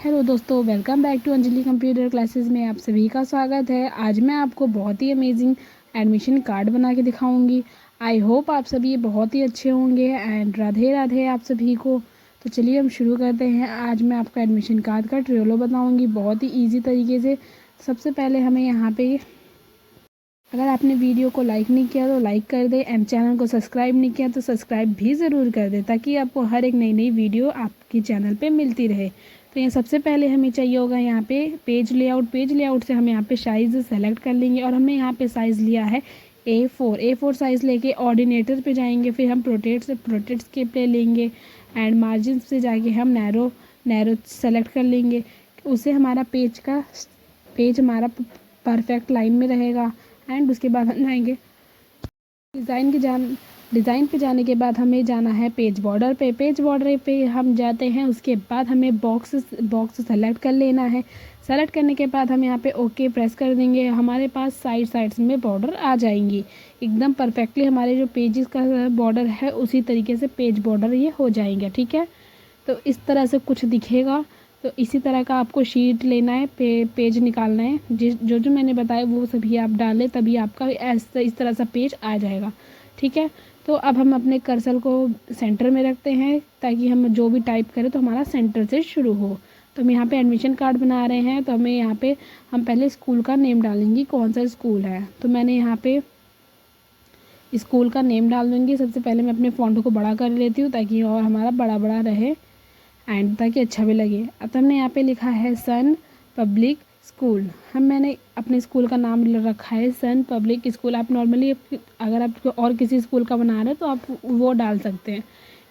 Hello दोस्तों, welcome back to Anjali computer classes में आप सभी का स्वागत है। आज मैं आपको बहुत ही अमेजिंग एडमिशन कार्ड बना के दिखाऊंगी। आई होप आप सभी बहुत ही अच्छे होंगे एंड राधे राधे आप सभी को। तो चलिए हम शुरू करते हैं। आज मैं आपको एडमिशन कार्ड का ट्रेलो बताऊंगी बहुत ही ईजी तरीके से। सबसे पहले हमें यहाँ पे, अगर आपने वीडियो को लाइक नहीं किया तो लाइक कर दें एंड चैनल को सब्सक्राइब नहीं किया तो सब्सक्राइब भी ज़रूर कर दें, ताकि आपको हर एक नई नई वीडियो आपके चैनल पे मिलती रहे। तो ये सबसे पहले हमें चाहिए होगा यहाँ पे पेज लेआउट। पेज लेआउट से हम यहाँ पे साइज़ सेलेक्ट कर लेंगे और हमने यहाँ पे साइज़ लिया है A4 साइज़ लेके ऑर्डिनेटर पे जाएंगे। फिर हम प्रोटेक्ट्स के पे लेंगे एंड मार्जिन से जाके हम नैरो सेलेक्ट कर लेंगे। उससे हमारा पेज हमारा परफेक्ट लाइन में रहेगा। एंड उसके बाद हम जाएंगे डिज़ाइन पे जाने के बाद हमें जाना है पेज बॉर्डर पे। पेज बॉर्डर पे हम जाते हैं, उसके बाद हमें बॉक्स सेलेक्ट कर लेना है। सेलेक्ट करने के बाद हम यहाँ पे ओके प्रेस कर देंगे। हमारे पास साइड्स में बॉर्डर आ जाएंगी एकदम परफेक्टली। हमारे जो पेजेस का बॉर्डर है उसी तरीके से पेज बॉर्डर ये हो जाएंगे, ठीक है। तो इस तरह से कुछ दिखेगा। तो इसी तरह का आपको शीट लेना है, पेज निकालना है। जो मैंने बताया वो सभी आप डालें, तभी आपका इस तरह सा पेज आ जाएगा, ठीक है। तो अब हम अपने कर्सर को सेंटर में रखते हैं, ताकि हम जो भी टाइप करें तो हमारा सेंटर से शुरू हो। तो हम यहाँ पे एडमिशन कार्ड बना रहे हैं, तो हमें यहाँ पे हम पहले स्कूल का नेम डालेंगे, कौन सा स्कूल है। तो मैंने यहाँ पे स्कूल का नेम डाल दूँगी। सबसे पहले मैं अपने फ़ॉन्ट को बड़ा कर लेती हूँ, ताकि और हमारा बड़ा बड़ा रहे एंड ताकि अच्छा भी लगे। अब हमने यहाँ पे लिखा है सन पब्लिक स्कूल। मैंने अपने स्कूल का नाम रखा है सन पब्लिक स्कूल। आप नॉर्मली अगर आप और किसी स्कूल का बना रहे हो तो आप वो डाल सकते हैं,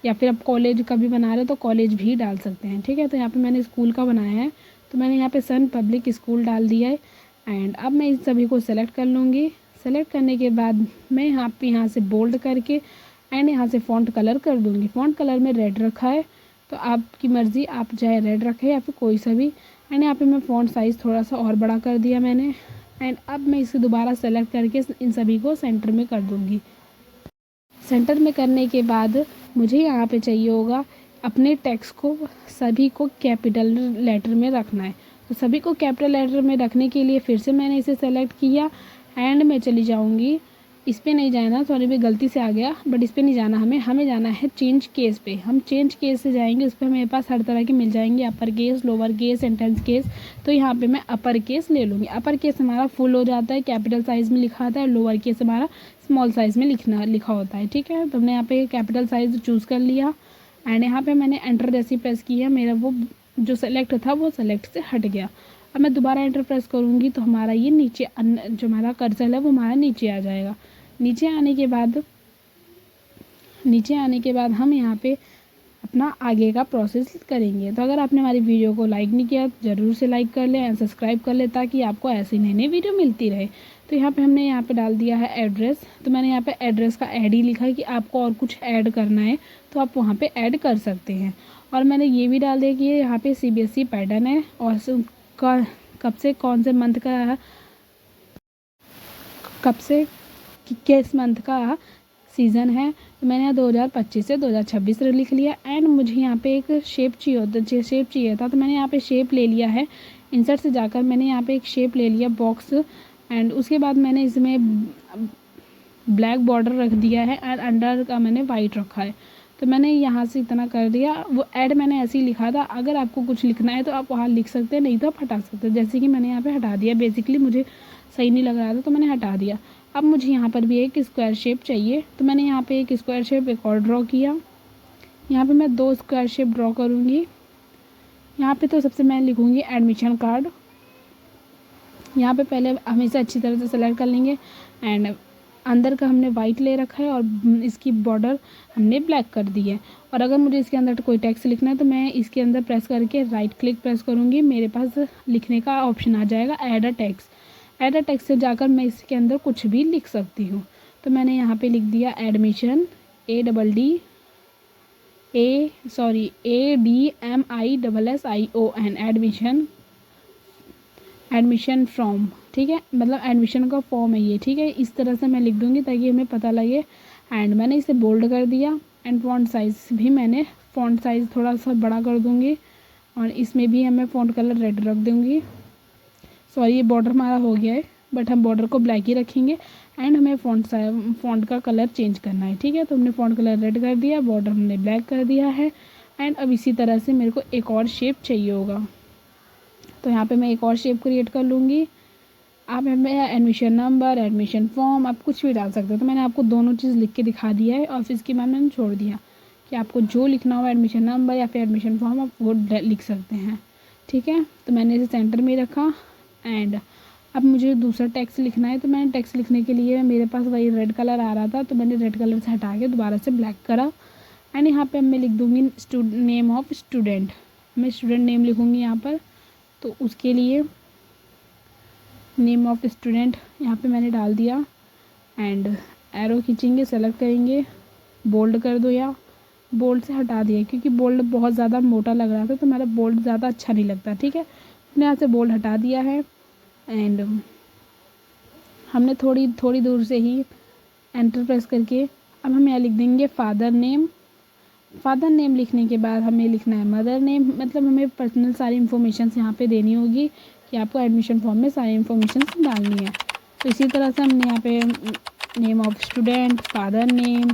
या फिर आप कॉलेज का भी बना रहे हो तो कॉलेज भी डाल सकते हैं, ठीक है। तो यहाँ पे मैंने स्कूल का बनाया है, तो मैंने यहाँ पे सन पब्लिक स्कूल डाल दिया है। एंड अब मैं इन सभी को सेलेक्ट कर लूँगी। सेलेक्ट करने के बाद मैं यहाँ से बोल्ड करके एंड यहाँ से फ़ॉन्ट कलर कर दूँगी। फ़ॉन्ट कलर में रेड रखा है, तो आपकी मर्ज़ी, आप चाहे रेड रखें या फिर कोई सा भी। एंड यहाँ पे मैं फ़ॉन्ट साइज़ थोड़ा सा और बड़ा कर दिया मैंने। एंड अब मैं इसे दोबारा सेलेक्ट करके इन सभी को सेंटर में कर दूँगी। सेंटर में करने के बाद मुझे यहाँ पे चाहिए होगा अपने टेक्स्ट को सभी को कैपिटल लेटर में रखना है। तो सभी को कैपिटल लेटर में रखने के लिए फिर से मैंने इसे सेलेक्ट किया एंड मैं चली जाऊँगी। इस पर नहीं जाना, सॉरी मैं गलती से आ गया, बट इस पर नहीं जाना, हमें जाना है चेंज केस पे। हम चेंज केस से जाएंगे, उस पर मेरे पास हर तरह के मिल जाएंगे, upper case, lower case, sentence case. तो यहाँ पे मैं अपर केस ले लूँगी। अपर केस हमारा फुल हो जाता है, कैपिटल साइज़ में लिखा आता है, लोअर केस हमारा स्मॉल साइज़ में लिखा होता है, ठीक है। तो हमने यहाँ पे कैपिटल साइज़ चूज़ कर लिया एंड यहाँ पे मैंने एंटर जैसी प्रेस किया, मेरा वो जो सेलेक्ट था वो सेलेक्ट से हट गया। अब मैं दोबारा एंटर प्रेस करूँगी तो हमारा ये नीचे जो हमारा कर्सर है वो हमारा नीचे आ जाएगा। नीचे आने के बाद हम यहाँ पे अपना आगे का प्रोसेस करेंगे। तो अगर आपने हमारी वीडियो को लाइक नहीं किया ज़रूर से लाइक कर लें एंड सब्सक्राइब कर लें, ताकि आपको ऐसी नई नई वीडियो मिलती रहे। तो यहाँ पे हमने यहाँ पे डाल दिया है एड्रेस। तो मैंने यहाँ पे एड्रेस का ऐड ही लिखा है कि आपको और कुछ ऐड करना है तो आप वहाँ पे ऐड कर सकते हैं। और मैंने ये भी डाल दिया कि यहाँ पे CBSE पैटर्न है और कब से कौन से मंथ का, कब से किस मंथ का सीज़न है। तो मैंने यहाँ 2025 से 2026 लिख लिया। एंड मुझे यहाँ पे एक शेप चाहिए था, तो मैंने यहाँ पे शेप ले लिया है। इंसर्ट से जाकर मैंने यहाँ पे एक शेप ले लिया बॉक्स। एंड उसके बाद मैंने इसमें ब्लैक बॉर्डर रख दिया है एंड अंडर का मैंने वाइट रखा है। तो मैंने यहाँ से इतना कर दिया। वो ऐड मैंने ऐसे ही लिखा था, अगर आपको कुछ लिखना है तो आप वहाँ लिख सकते हैं, नहीं तो आप हटा सकते हैं। जैसे कि मैंने यहाँ पे हटा दिया, बेसिकली मुझे सही नहीं लग रहा था तो मैंने हटा दिया। अब मुझे यहाँ पर भी एक स्क्वायर शेप चाहिए, तो मैंने यहाँ पे एक स्क्वायर शेप एक और ड्रॉ किया। यहाँ पे मैं 2 स्क्वायर शेप ड्रॉ करूँगी। यहाँ पे तो सबसे मैं लिखूँगी एडमिशन कार्ड। यहाँ पे पहले हम इसे अच्छी तरह से सेलेक्ट कर लेंगे एंड अंदर का हमने वाइट ले रखा है और इसकी बॉर्डर हमने ब्लैक कर दी है। और अगर मुझे इसके अंदर कोई टेक्स्ट लिखना है तो मैं इसके अंदर प्रेस करके राइट क्लिक प्रेस करूँगी, मेरे पास लिखने का ऑप्शन आ जाएगा add a text. Add a text से जाकर मैं इसके अंदर कुछ भी लिख सकती हूँ। तो मैंने यहाँ पे लिख दिया एडमिशन ADMISSION एडमिशन फ्रॉम, ठीक है, मतलब एडमिशन का फॉर्म है ये, ठीक है। इस तरह से मैं लिख दूँगी ताकि हमें पता लगे। एंड मैंने इसे बोल्ड कर दिया एंड फ़ॉन्ट साइज़ थोड़ा सा बड़ा कर दूँगी और इसमें भी हमें फ़ॉन्ट कलर रेड रख दूँगी। सॉरी, ये बॉर्डर हमारा हो गया है, बट हम बॉर्डर को ब्लैक ही रखेंगे एंड हमें फ़ॉन्ट का कलर चेंज करना है। ठीक है, तो हमने फ़ॉन्ट कलर रेड कर दिया, बॉर्डर हमने ब्लैक कर दिया है। एंड अब इसी तरह से मेरे को एक और शेप चाहिए होगा, तो यहाँ पे मैं एक और शेप क्रिएट कर लूँगी। आप हमें एडमिशन नंबर, एडमिशन फॉर्म, आप कुछ भी डाल सकते हो। तो मैंने आपको दोनों चीज़ लिख के दिखा दिया है और फिर इसके बाद मैंने छोड़ दिया कि आपको जो लिखना हो एडमिशन नंबर या फिर एडमिशन फॉर्म आप वो लिख सकते हैं। ठीक है, तो मैंने इसे सेंटर में रखा। एंड अब मुझे दूसरा टेक्स्ट लिखना है, तो मैंने टेक्स्ट लिखने के लिए मेरे पास वही रेड कलर आ रहा था, तो मैंने रेड कलर से हटा के दोबारा से ब्लैक करा। एंड यहाँ पे मैं लिख दूँगी नेम ऑफ स्टूडेंट। मैं स्टूडेंट नेम लिखूँगी यहाँ पर, तो उसके लिए नेम ऑफ स्टूडेंट यहाँ पे मैंने डाल दिया। एंड एरो खींचेंगे, सेलेक्ट करेंगे, बोल्ड कर दो या बोल्ड से हटा दिया क्योंकि बोल्ड बहुत ज़्यादा मोटा लग रहा था, तो मेरा बोल्ड ज़्यादा अच्छा नहीं लगता। ठीक है, मैंने यहाँ से बोल्ड हटा दिया है। एंड हमने थोड़ी दूर से ही एंटर प्रेस करके अब हम यहाँ लिख देंगे फादर नेम। फादर नेम लिखने के बाद हमें लिखना है मदर नेम, मतलब हमें पर्सनल सारी इन्फॉर्मेशन यहाँ पे देनी होगी कि आपको एडमिशन फॉर्म में सारी इन्फॉर्मेशन डालनी है। तो इसी तरह से हमने यहाँ पे name of student, father name,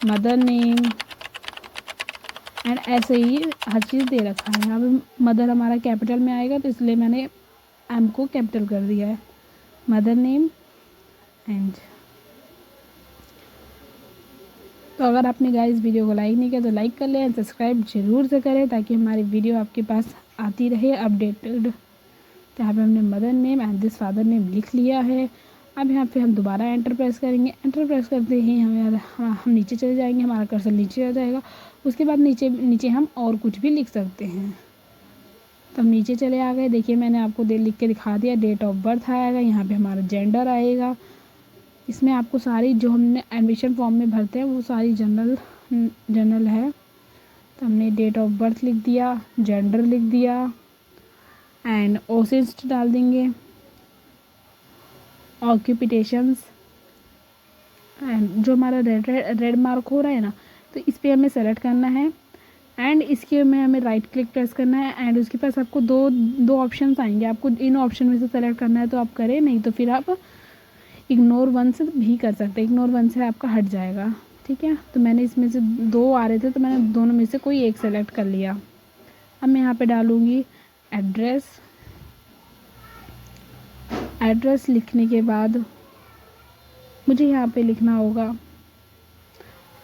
mother name and ऐसे ही हर चीज़ दे रखा है। यहाँ पे मदर हमारा कैपिटल में आएगा, तो इसलिए मैंने एम को कैपिटल कर दिया है, मदर नेम। एंड तो अगर आपने गाइस वीडियो को लाइक नहीं किया तो लाइक कर लें एंड सब्सक्राइब जरूर से करें ताकि हमारी वीडियो आपके पास आती रहे अपडेटेड। तो यहाँ पे हमने mother name and this father name लिख लिया है। अब यहाँ पे हम दोबारा एंटर प्रेस करेंगे। एंटर प्रेस करते ही हम नीचे चले जाएंगे, हमारा कर्सर नीचे आ जाएगा। उसके बाद नीचे हम और कुछ भी लिख सकते हैं। तो हम नीचे चले आ गए। देखिए मैंने आपको लिख के दिखा दिया। डेट ऑफ बर्थ आएगा, यहाँ पे हमारा जेंडर आएगा। इसमें आपको सारी जो हमने एडमिशन फॉर्म में भरते हैं वो सारी जनरल है। तो हमने डेट ऑफ बर्थ लिख दिया, जेंडर लिख दिया एंड ओसिस्ट डाल देंगे, ऑक्यूपेशंस। एंड जो हमारा रेड मार्क हो रहा है ना, तो इस पर हमें सेलेक्ट करना है एंड इसके में हमें राइट क्लिक प्रेस करना है। एंड उसके पास आपको दो ऑप्शंस आएंगे, आपको इन ऑप्शन में से सेलेक्ट करना है तो आप करें, नहीं तो फिर आप इग्नोर वन से भी कर सकते हैं। इग्नोर वन से आपका हट जाएगा। ठीक है, तो मैंने इसमें से दो आ रहे थे तो मैंने दोनों में से कोई एक सेलेक्ट कर लिया। अब मैं यहाँ पे डालूँगी एड्रेस। एड्रेस लिखने के बाद मुझे यहाँ पे लिखना होगा,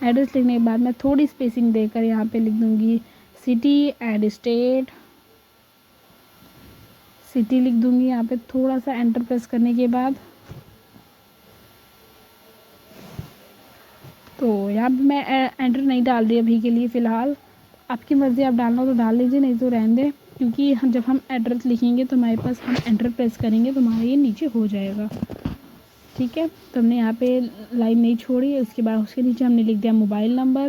एड्रेस लिखने के बाद मैं थोड़ी स्पेसिंग देकर यहाँ पे लिख दूँगी सिटी एंड स्टेट। सिटी लिख दूँगी यहाँ पे थोड़ा सा एंटर प्रेस करने के बाद। तो यहाँ पे मैं एंटर नहीं डाल रही अभी के लिए फ़िलहाल, आपकी मर्ज़ी, आप डालना तो डाल लीजिए नहीं तो रहने दें, क्योंकि जब हम एड्रेस लिखेंगे तो हमारे पास हम एंटर प्रेस करेंगे तो हमारा ये नीचे हो जाएगा। ठीक है, तो हमने यहाँ पे लाइन नहीं छोड़ी। उसके बाद उसके नीचे हमने लिख दिया मोबाइल नंबर।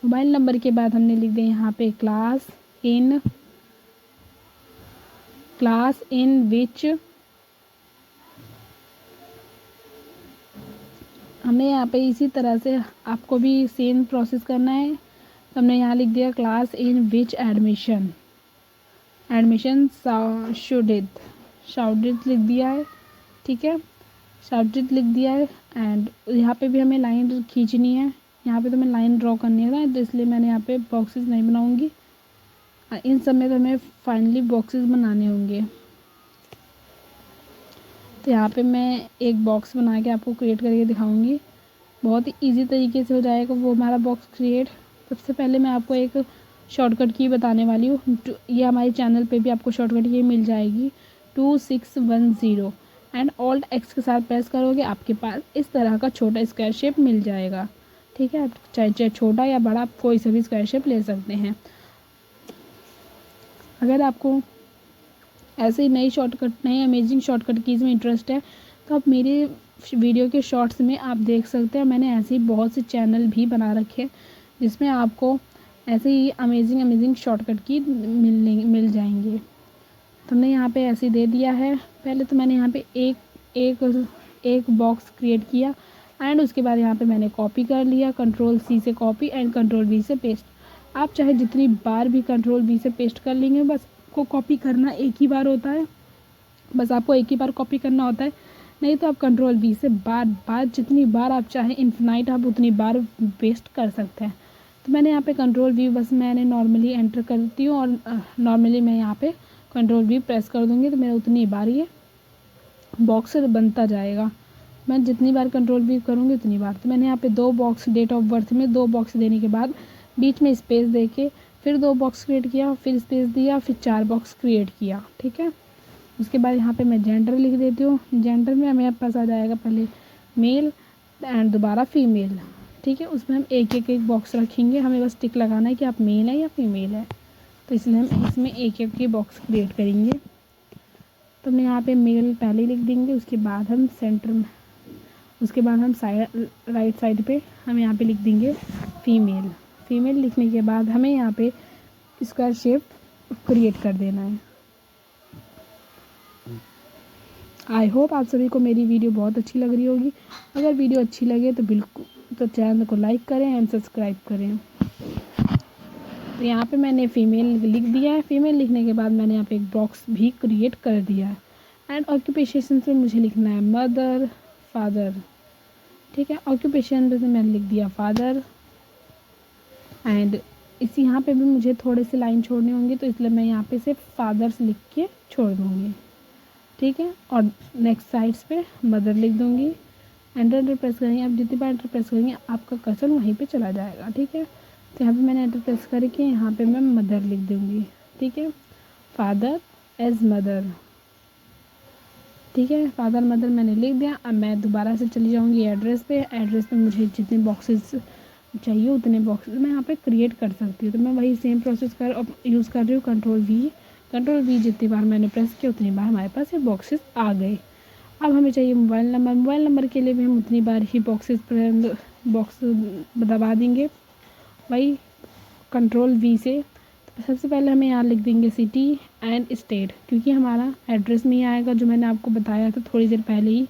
मोबाइल नंबर के बाद हमने लिख दिया यहाँ पे क्लास इन विच, हमें यहाँ पे इसी तरह से आपको भी सेम प्रोसेस करना है। तो हमने यहाँ लिख दिया क्लास इन विच एडमिशन शाउडेड लिख दिया है। ठीक है, शाउडेड लिख दिया है। एंड यहाँ पे भी हमें लाइन खींचनी है, यहाँ पे तो मैं लाइन ड्रॉ करनी है, तो इसलिए मैंने यहाँ पे बॉक्सेस नहीं बनाऊंगी। इन सब में तो हमें फाइनली बॉक्सेस बनाने होंगे। तो यहाँ पे मैं एक बॉक्स बना के आपको क्रिएट करके दिखाऊंगी, बहुत ही ईजी तरीके से हो जाएगा वो हमारा बॉक्स क्रिएट। सबसे पहले मैं आपको एक शॉर्टकट की बताने वाली हूँ। ये हमारे चैनल पे भी आपको शॉर्टकट की मिल जाएगी 2610 एंड ऑल्ट एक्स के साथ प्रेस करोगे आपके पास इस तरह का छोटा स्क्वायर शेप मिल जाएगा। ठीक है, आप चाहे छोटा या बड़ा आप कोई सा भी स्क्वायर शेप ले सकते हैं। अगर आपको ऐसे ही नई अमेजिंग शॉर्टकट कीज़ में इंटरेस्ट है तो आप मेरे वीडियो के शॉर्ट्स में आप देख सकते हैं। मैंने ऐसे ही बहुत से चैनल भी बना रखे हैं जिसमें आपको ऐसे ही अमेजिंग शॉर्टकट की मिल जाएंगे। तो हमने यहाँ पे ऐसे दे दिया है। पहले तो मैंने यहाँ पे एक बॉक्स क्रिएट किया एंड उसके बाद यहाँ पे मैंने कॉपी कर लिया, Ctrl+C से कॉपी एंड Ctrl+V से पेस्ट। आप चाहे जितनी बार भी Ctrl+V से पेस्ट कर लेंगे बस को कॉपी करना एक ही बार होता है, बस आपको एक ही बार कॉपी करना होता है, नहीं तो आप कंट्रोल वी से बार बार जितनी बार आप चाहें इन्फिनाइट आप उतनी बार पेस्ट कर सकते हैं। तो मैंने यहाँ पे कंट्रोल वी बस मैंने नॉर्मली एंटर कर देती हूँ और नॉर्मली मैं यहाँ पे कंट्रोल वी प्रेस कर दूँगी तो मेरा उतनी बार ये बॉक्स बनता जाएगा। मैं जितनी बार कंट्रोल वी करूँगी उतनी बार। तो मैंने यहाँ पे 2 बॉक्स डेट ऑफ बर्थ में 2 बॉक्स देने के बाद बीच में स्पेस दे के फिर 2 बॉक्स क्रिएट किया, फिर स्पेस दिया, फिर 4 बॉक्स क्रिएट किया। ठीक है, उसके बाद यहाँ पे मैं जेंडर लिख देती हूँ। जेंडर में मेरे पास आ जाएगा पहले मेल एंड दोबारा फीमेल। ठीक है, उसमें हम एक एक बॉक्स रखेंगे, हमें बस टिक लगाना है कि आप मेल है या फीमेल है। तो इसलिए हम इसमें एक एक बॉक्स क्रिएट करेंगे। तो हमने यहाँ पे मेल पहले लिख देंगे, उसके बाद हम सेंटर में, उसके बाद हम राइट साइड पे हम यहाँ पे लिख देंगे फीमेल। फीमेल लिखने के बाद हमें यहाँ पे स्क्वायर शेप क्रिएट कर देना है। आई होप आप सभी को मेरी वीडियो बहुत अच्छी लग रही होगी। अगर वीडियो अच्छी लगे तो बिल्कुल तो चैनल को लाइक करें एंड सब्सक्राइब करें। तो यहाँ पे मैंने फ़ीमेल लिख दिया है। फ़ीमेल लिखने के बाद मैंने यहाँ पे एक बॉक्स भी क्रिएट कर दिया है। एंड ऑक्यूपेशन में मुझे लिखना है मदर फादर। ठीक है, ऑक्यूपेशन में मैंने लिख दिया फादर। एंड इसी यहाँ पे भी मुझे थोड़े से लाइन छोड़नी होंगी तो इसलिए मैं यहाँ पे सिर्फ फादर्स लिख के छोड़ दूँगी। ठीक है, और नेक्स्ट साइड्स पे मदर लिख दूँगी। एंटर प्रेस करेंगे, आप जितनी बार एंटर प्रेस करेंगे आपका कर्सर वहीं पे चला जाएगा। ठीक है, तो यहाँ पे मैंने एंटर प्रेस करके यहाँ पे मैं मदर लिख दूँगी। ठीक है, फादर एज मदर। ठीक है, फादर मदर मैंने लिख दिया। अब मैं दोबारा से चली जाऊँगी एड्रेस पे। एड्रेस पे मुझे जितने बॉक्सेस चाहिए उतने बॉक्सेस मैं यहाँ पे क्रिएट कर सकती हूँ। तो मैं वही सेम प्रोसेस यूज़ कर रही हूँ, कंट्रोल वी जितनी बार मैंने प्रेस किया उतनी बार हमारे पास ये बॉक्सेस आ गए। अब हमें चाहिए मोबाइल नंबर। मोबाइल नंबर के लिए भी हम उतनी बार ही बॉक्स दबा देंगे वही कंट्रोल वी से। तो सबसे पहले हमें यहाँ लिख देंगे सिटी एंड स्टेट, क्योंकि हमारा एड्रेस में ही आएगा जो मैंने आपको बताया था थोड़ी देर पहले ही,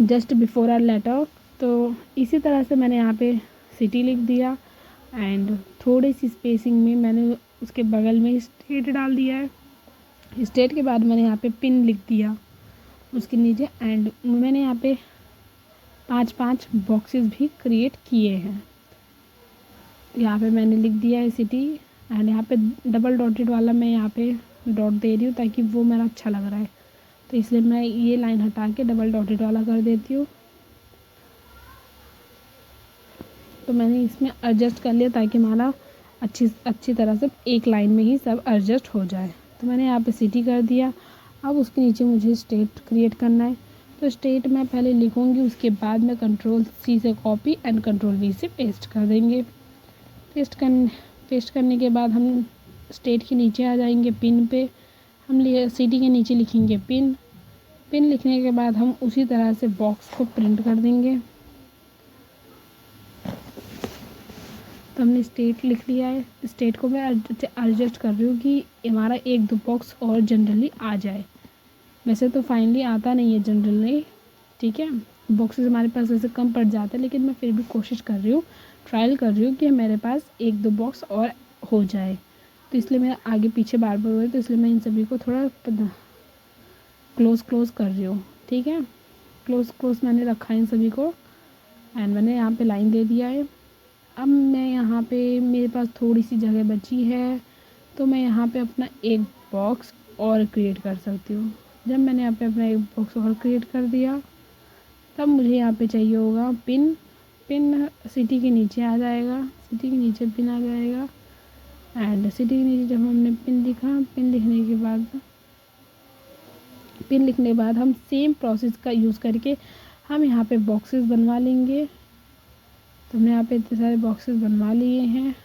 जस्ट बिफोर आवर लेटर। तो इसी तरह से मैंने यहाँ पे सिटी लिख दिया एंड थोड़ी सी स्पेसिंग में मैंने उसके बगल में स्टेट डाल दिया है। स्टेट के बाद मैंने यहाँ पे पिन लिख दिया उसके नीचे। एंड मैंने यहाँ पे 5-5 बॉक्सेस भी क्रिएट किए हैं। यहाँ पे मैंने लिख दिया है सिटी एंड यहाँ पे डबल डॉटेड वाला मैं यहाँ पे डॉट दे रही हूँ ताकि वो मेरा अच्छा लग रहा है, तो इसलिए मैं ये लाइन हटा के डबल डॉटेड वाला कर देती हूँ। तो मैंने इसमें एडजस्ट कर लिया ताकि हमारा अच्छी तरह से एक लाइन में ही सब एडजस्ट हो जाए। तो मैंने यहाँ पे सिटी कर दिया। अब उसके नीचे मुझे स्टेट क्रिएट करना है, तो स्टेट मैं पहले लिखूँगी, उसके बाद मैं कंट्रोल सी से कॉपी एंड कंट्रोल वी से पेस्ट कर देंगे। पेस्ट करने के बाद हम स्टेट के नीचे आ जाएंगे पिन पे, हम सिटी के नीचे लिखेंगे पिन। पिन लिखने के बाद हम उसी तरह से बॉक्स को प्रिंट कर देंगे। तो हमने स्टेट लिख लिया है। स्टेट को मैं एडजस्ट कर रही हूँ कि हमारा 1-2 बॉक्स और जनरली आ जाए। वैसे तो फाइनली आता नहीं है जनरली, ठीक है, बॉक्सेस हमारे पास वैसे कम पड़ जाते हैं, लेकिन मैं फिर भी कोशिश कर रही हूँ, ट्रायल कर रही हूँ कि मेरे पास 1-2 बॉक्स और हो जाए। तो इसलिए मेरा आगे पीछे बार बार हो रहा है, तो इसलिए मैं इन सभी को थोड़ा क्लोज कर रही हूँ। ठीक है, क्लोज मैंने रखा है इन सभी को एंड मैंने यहाँ पे लाइन दे दिया है। अब मैं यहाँ पे मेरे पास थोड़ी सी जगह बची है, तो मैं यहाँ पे अपना एक बॉक्स और क्रिएट कर सकती हूँ। जब मैंने यहाँ पे अपना एक बॉक्स और क्रिएट कर दिया तब मुझे यहाँ पे चाहिए होगा पिन सिटी के नीचे आ जाएगा, सिटी के नीचे पिन आ जाएगा। एंड सिटी के नीचे जब हमने पिन लिखा, पिन लिखने के बाद हम सेम प्रोसेस का यूज़ करके हम यहाँ पे बॉक्सेस बनवा लेंगे। तो हमने यहाँ पे इतने सारे बॉक्सेस बनवा लिए हैं।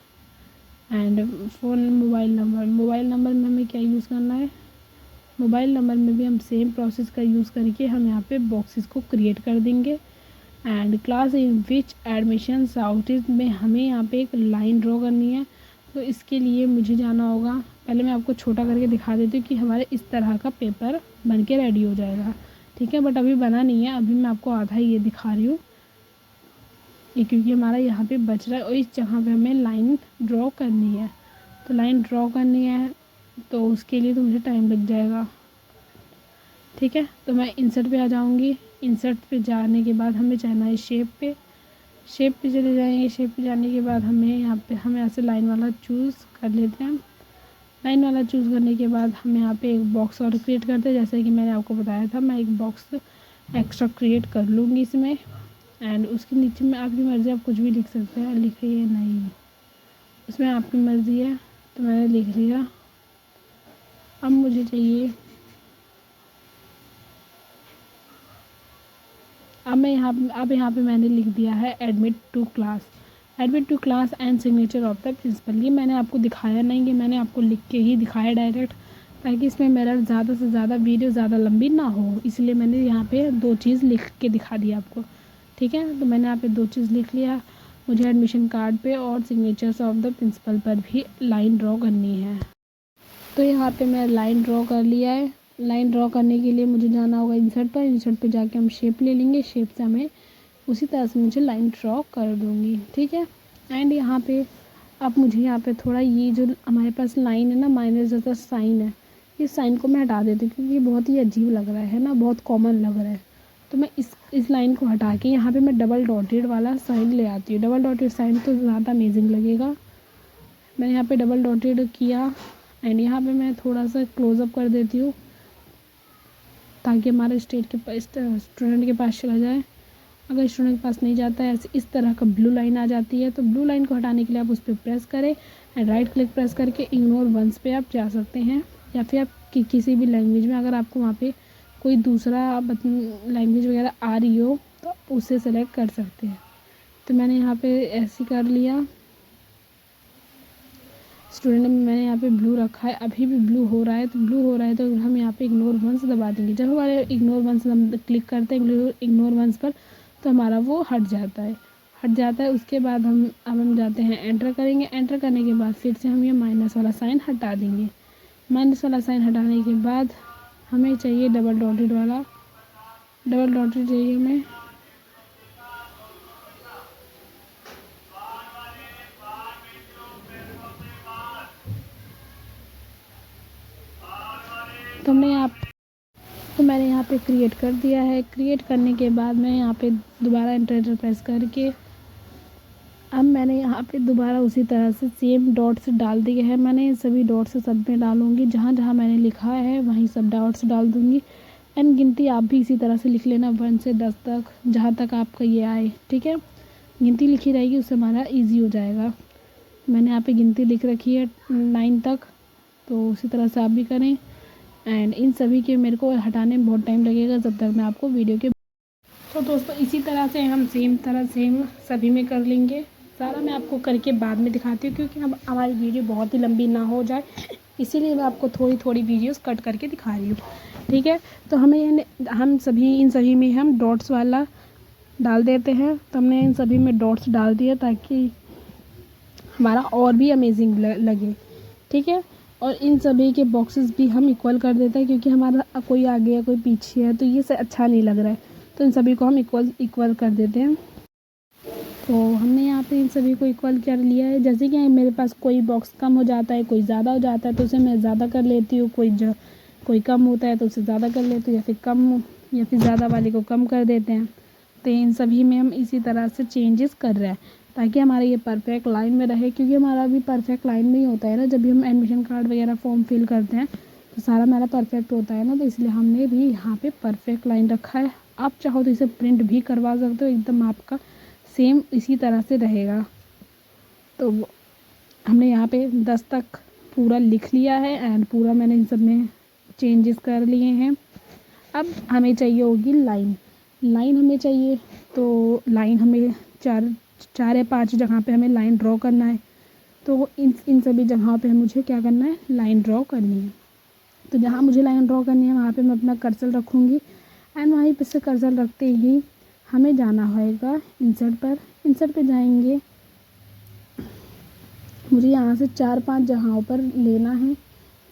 एंड मोबाइल नंबर में हमें क्या यूज़ करना है, मोबाइल नंबर में भी हम सेम प्रोसेस का यूज़ करके हम यहाँ पे बॉक्सेस को क्रिएट कर देंगे। And class in which admission south में हमें यहाँ पे एक लाइन ड्रॉ करनी है। तो इसके लिए मुझे जाना होगा, पहले मैं आपको छोटा करके दिखा देती हूँ कि हमारे इस तरह का पेपर बन के रेडी हो जाएगा। ठीक है, बट अभी बना नहीं है, अभी मैं आपको आधा ही ये दिखा रही हूँ, ये क्योंकि हमारा यहाँ पे बच रहा है और इस जगह पे हमें लाइन ड्रॉ करनी है। तो लाइन ड्रॉ करनी है तो उसके लिए तो मुझे टाइम लग जाएगा। ठीक है, तो मैं इंसर्ट पे आ जाऊँगी। इंसर्ट पे जाने के बाद हमें जाना है शेप पे। शेप पे चले जाएंगे। शेप पे जाने के बाद हम यहाँ से लाइन वाला चूज़ कर लेते हैं। लाइन वाला चूज़ करने के बाद हम यहाँ पे एक बॉक्स और क्रिएट करते हैं। जैसे कि मैंने आपको बताया था, मैं एक बॉक्स एक्स्ट्रा क्रिएट कर लूँगी इसमें। एंड उसके नीचे में आपकी मर्ज़ी, आप कुछ भी लिख सकते हैं। लिखिए नहीं, उसमें आपकी मर्ज़ी है। तो मैंने लिख लिया। अब मुझे चाहिए, अब यहाँ पे मैंने लिख दिया है admit to class and signature of the principal. ये मैंने आपको दिखाया नहीं, कि मैंने आपको लिख के ही दिखाया डायरेक्ट, ताकि इसमें मेरा ज़्यादा से ज़्यादा वीडियो ज़्यादा लंबी ना हो। इसलिए मैंने यहाँ पे 2 चीज़ लिख के दिखा दी आपको। ठीक है, तो मैंने यहाँ पे 2 चीज़ लिख लिया। मुझे एडमिशन कार्ड पे और सिग्नेचर्स ऑफ द प्रिंसिपल पर भी लाइन ड्रॉ करनी है। तो यहाँ पे मैं लाइन ड्रॉ कर लिया है। लाइन ड्रॉ करने के लिए मुझे जाना होगा इंसर्ट पर। इंसर्ट पे जाके हम शेप ले लेंगे। शेप से हमें उसी तरह से मुझे लाइन ड्रॉ कर दूँगी। ठीक है, एंड यहाँ पे अब मुझे यहाँ पे थोड़ा ये जो हमारे पास लाइन है ना, माइनस जैसा साइन है, इस साइन को मैं हटा देती हूँ, क्योंकि ये बहुत ही अजीब लग रहा है ना, बहुत कॉमन लग रहा है। तो मैं इस लाइन को हटा के यहाँ पे मैं डबल डॉटेड वाला साइन ले आती हूँ। डबल डॉटेड साइन तो ज़्यादा अमेजिंग लगेगा। मैंने यहाँ पे डबल डॉटेड किया एंड यहाँ पे मैं थोड़ा सा क्लोज़अप कर देती हूँ, ताकि हमारे स्टूडेंट के पास चला जाए। अगर स्टूडेंट के पास नहीं जाता है, ऐसे इस तरह का ब्लू लाइन आ जाती है, तो ब्लू लाइन को हटाने के लिए आप उस पर प्रेस करें एंड राइट क्लिक प्रेस करके इग्नोर वंस पे आप जा सकते हैं। या फिर आप किसी भी लैंग्वेज में, अगर आपको वहाँ पे कोई दूसरा लैंग्वेज वगैरह आ रही हो, तो आप उसे सेलेक्ट कर सकते हैं। तो मैंने यहाँ पे ऐसे कर लिया। स्टूडेंट में मैंने यहाँ पे ब्लू रखा है, अभी भी ब्लू हो रहा है। तो ब्लू हो रहा है तो हम यहाँ पे इग्नोर वंस दबा देंगे। जब हमारे इग्नोर वंस हम क्लिक करते हैं इग्नोर वंस पर, तो हमारा वो हट जाता है। उसके बाद हम जाते हैं एंटर करेंगे। एंटर करने के बाद फिर से हम ये माइनस वाला साइन हटा देंगे। माइनस वाला साइन हटाने के बाद हमें चाहिए डबल डॉटेड चाहिए हमें। तो मैंने यहाँ पे क्रिएट कर दिया है। क्रिएट करने के बाद मैं यहाँ पे दोबारा एंटर प्रेस करके अब मैंने यहाँ पे दोबारा उसी तरह से सेम डॉट्स डाल दिए हैं। मैंने इन सभी डॉट्स सब में डालूँगी, जहाँ जहाँ मैंने लिखा है वहीं सब डॉट्स डाल दूँगी। एंड गिनती आप भी इसी तरह से लिख लेना 1 से 10 तक, जहाँ तक आपका ये आए। ठीक है, गिनती लिखी रहेगी, उससे हमारा ईजी हो जाएगा। मैंने यहाँ पे गिनती लिख रखी है 9 तक, तो उसी तरह से आप भी करें। एंड इन सभी के मेरे को हटाने में बहुत टाइम लगेगा, जब तक मैं आपको वीडियो के। तो दोस्तों इसी तरह से हम सेम सभी में कर लेंगे। सारा मैं आपको करके बाद में दिखाती हूँ, क्योंकि अब हमारी वीडियो बहुत ही लंबी ना हो जाए, इसीलिए मैं आपको थोड़ी थोड़ी वीडियोस कट करके दिखा रही हूँ। ठीक है, तो हमें इन सभी में हम डॉट्स वाला डाल देते हैं। तो हमने इन सभी में डॉट्स डाल दिया, ताकि हमारा और भी अमेजिंग लगे। ठीक है, और इन सभी के बॉक्सेस भी हम इक्वल कर देते हैं, क्योंकि हमारा कोई आगे है कोई पीछे है, तो ये से अच्छा नहीं लग रहा है। तो इन सभी को हम इक्वल कर देते हैं। तो हमने यहाँ पे इन सभी को इक्वल कर लिया है। जैसे कि मेरे पास कोई बॉक्स कम हो जाता है, कोई ज़्यादा हो जाता है, तो उसे मैं ज़्यादा कर लेती हूँ। कोई कम होता है तो उसे ज़्यादा कर लेती हूँ, या फिर ज़्यादा वाले को कम कर देते हैं। तो इन सभी में हम इसी तरह से चेंजेस कर रहे हैं, ताकि हमारा ये परफेक्ट लाइन में रहे। क्योंकि हमारा भी परफेक्ट लाइन में ही होता है ना, जब भी हम एडमिशन कार्ड वगैरह फॉर्म फिल करते हैं, तो सारा हमारा परफेक्ट होता है ना। तो इसलिए हमने भी यहाँ पे परफेक्ट लाइन रखा है। आप चाहो तो इसे प्रिंट भी करवा सकते हो, एकदम आपका सेम इसी तरह से रहेगा। तो हमने यहाँ पे 10 तक पूरा लिख लिया है एंड पूरा मैंने इन सब में चेंजेस कर लिए हैं। अब हमें चाहिए होगी लाइन हमें चाहिए। तो लाइन हमें चार या 5 जगह पे हमें लाइन ड्रॉ करना है। तो इन सभी जगहों पे मुझे क्या करना है, लाइन ड्रॉ करनी है। तो जहाँ मुझे लाइन ड्रॉ करनी है वहाँ पे मैं अपना कर्सर रखूँगी एंड वहीं पे से कर्सर रखते ही हमें जाना होगा इंसर्ट पे जाएंगे। मुझे यहाँ से 4-5 जगहों पर लेना है।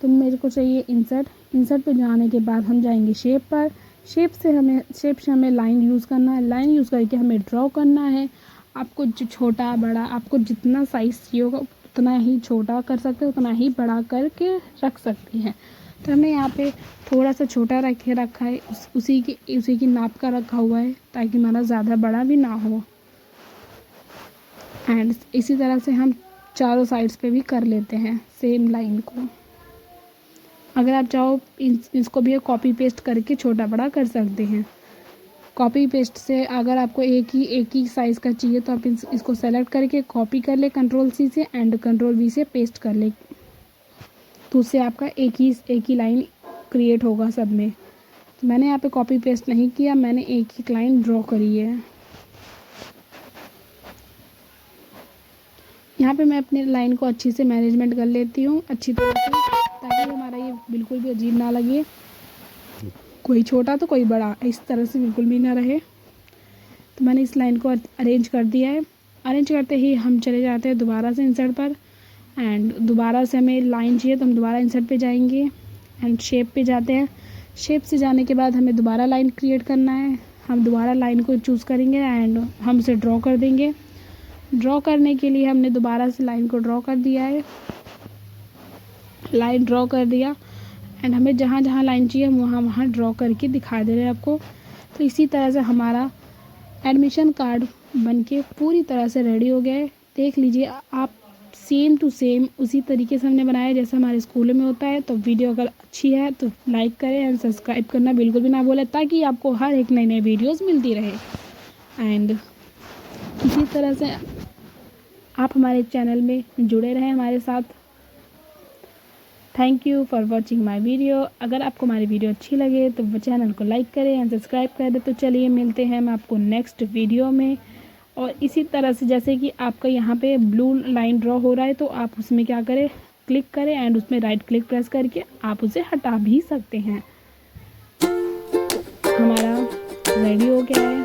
तो मेरे को चाहिए इंसर्ट पे जाने के बाद हम जाएंगे शेप पर। शेप से हमें लाइन यूज़ करना है। लाइन यूज़ करके हमें ड्रॉ करना है। आपको जो छोटा बड़ा आपको जितना साइज़ चाहिए होगा जितना ही छोटा कर सकते हैं उतना ही बड़ा करके रख सकते हैं। तो हमने यहाँ पे थोड़ा सा छोटा रखा है, उसी की नाप का रखा हुआ है ताकि हमारा ज़्यादा बड़ा भी ना हो। एंड इसी तरह से हम चारों साइड्स पे भी कर लेते हैं सेम लाइन को। अगर आप चाहो इसको भी कॉपी पेस्ट करके छोटा बड़ा कर सकते हैं। कॉपी पेस्ट से अगर आपको एक ही साइज़ का चाहिए तो आप इसको सेलेक्ट करके कॉपी कर ले Ctrl+C से एंड Ctrl+V से पेस्ट कर ले, तो उससे आपका एक ही लाइन क्रिएट होगा सब में। तो मैंने यहाँ पे कॉपी पेस्ट नहीं किया, मैंने एक ही लाइन ड्रॉ करी है। यहाँ पे मैं अपने लाइन को अच्छी से मैनेजमेंट कर लेती हूँ अच्छी तरह से, ताकि हमारा ये बिल्कुल भी अजीब ना लगे, कोई छोटा तो कोई बड़ा, इस तरह से बिल्कुल भी ना रहे। तो मैंने इस लाइन को अरेंज कर दिया है। अरेंज करते ही हम चले जाते हैं दोबारा से इंसर्ट पर, एंड दोबारा से हमें लाइन चाहिए तो हम दोबारा इंसर्ट पे जाएंगे एंड शेप पे जाते हैं। शेप से जाने के बाद हमें दोबारा लाइन क्रिएट करना है। हम दोबारा लाइन को चूज़ करेंगे एंड हम इसे ड्रॉ कर देंगे। ड्रॉ करने के लिए हमने दोबारा से लाइन को ड्रॉ कर दिया है, लाइन ड्रॉ कर दिया एंड हमें जहाँ जहाँ लाइन चाहिए हम वहाँ ड्रॉ करके दिखा दे रहे हैं आपको। तो इसी तरह से हमारा एडमिशन कार्ड बनके पूरी तरह से रेडी हो गया है। देख लीजिए आप, सेम टू सेम उसी तरीके से हमने बनाया जैसे हमारे स्कूलों में होता है। तो वीडियो अगर अच्छी है तो लाइक करें एंड सब्सक्राइब करना बिल्कुल भी ना भूलें, ताकि आपको हर एक नई वीडियोज़ मिलती रहे। एंड इसी तरह से आप हमारे चैनल में जुड़े रहें हमारे साथ। Thank you for watching my video. अगर आपको हमारी वीडियो अच्छी लगे तो चैनल को लाइक करें एंड सब्सक्राइब करें। तो चलिए मिलते हैं हम आपको नेक्स्ट वीडियो में। और इसी तरह से जैसे कि आपका यहाँ पे ब्लू लाइन ड्रॉ हो रहा है तो आप उसमें क्या करें, क्लिक करें एंड उसमें राइट क्लिक प्रेस करके आप उसे हटा भी सकते हैं। हमारा रेडी हो गया है।